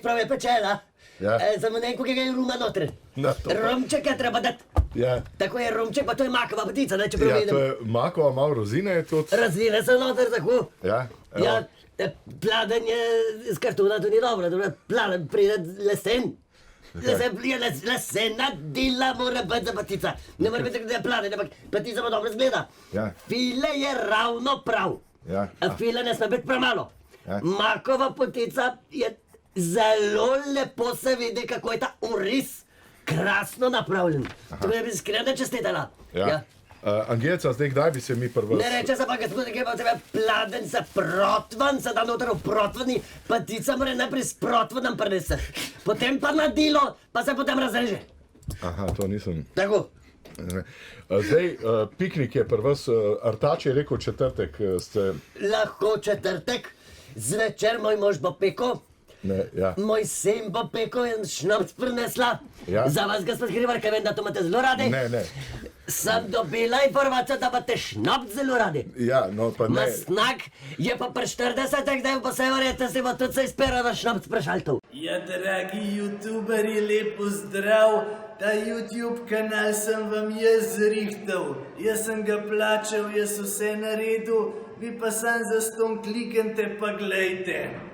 pravi pečela. Ja. Za manenko, ki ga je ruma noter. Na to pa. Romček je treba dati. Ja, Tako je romček, pa to je makova potica, ne, če ja, to prevedem. je makova, malo rozine je tudi. Razvine so noter, tako. Ja, evo. Ja, pladen je iz kartona, to ni dobro, pladen pride lesen. Lesena dela mora biti za patica. Ne mora biti, da je pladen, ampak patica pa dobro zgleda. Ja. File je ravno prav. Ja. A file ne sme biti premalo. Ja. Makova potica je zelo lepo se vidi, kako je ta oris krasno napravljen. To bi iskreno čestitala. Ja. Angelca, zdaj kdaj bi se mi prvo... Ne reče se pa, gospod, ki pa tebe pladen se protvan, se da noter v protvani, patica mora najprej s protvanom prinese. Potem pa na dilo, pa se potem razreže. Aha, to nisem... Tako. Zdaj, piknik je pri vas, Artač je rekel četrtek, ste... Lahko četrtek, zvečer moj mož bo pekel, Ne, ja. moj sin bo pekel in šnopc prinesla. Ja. Za vas, gospod Hribar, ker vem, da to imate zelo radi. Ne. Sem dobila informacijo, da imate šnopc zelo radi. Ja, no pa ne. Masnak je pa pri 40, da pa se verjete, se bo tudi se izpera na šnopc prešaltov. Ja, dragi youtuberi, lepo zdrav. Ta YouTube kanal sem vam jaz zrihtal. Jaz sem ga plačal, jaz vse naredil, vi pa sam zastonj kliknite pa glejte.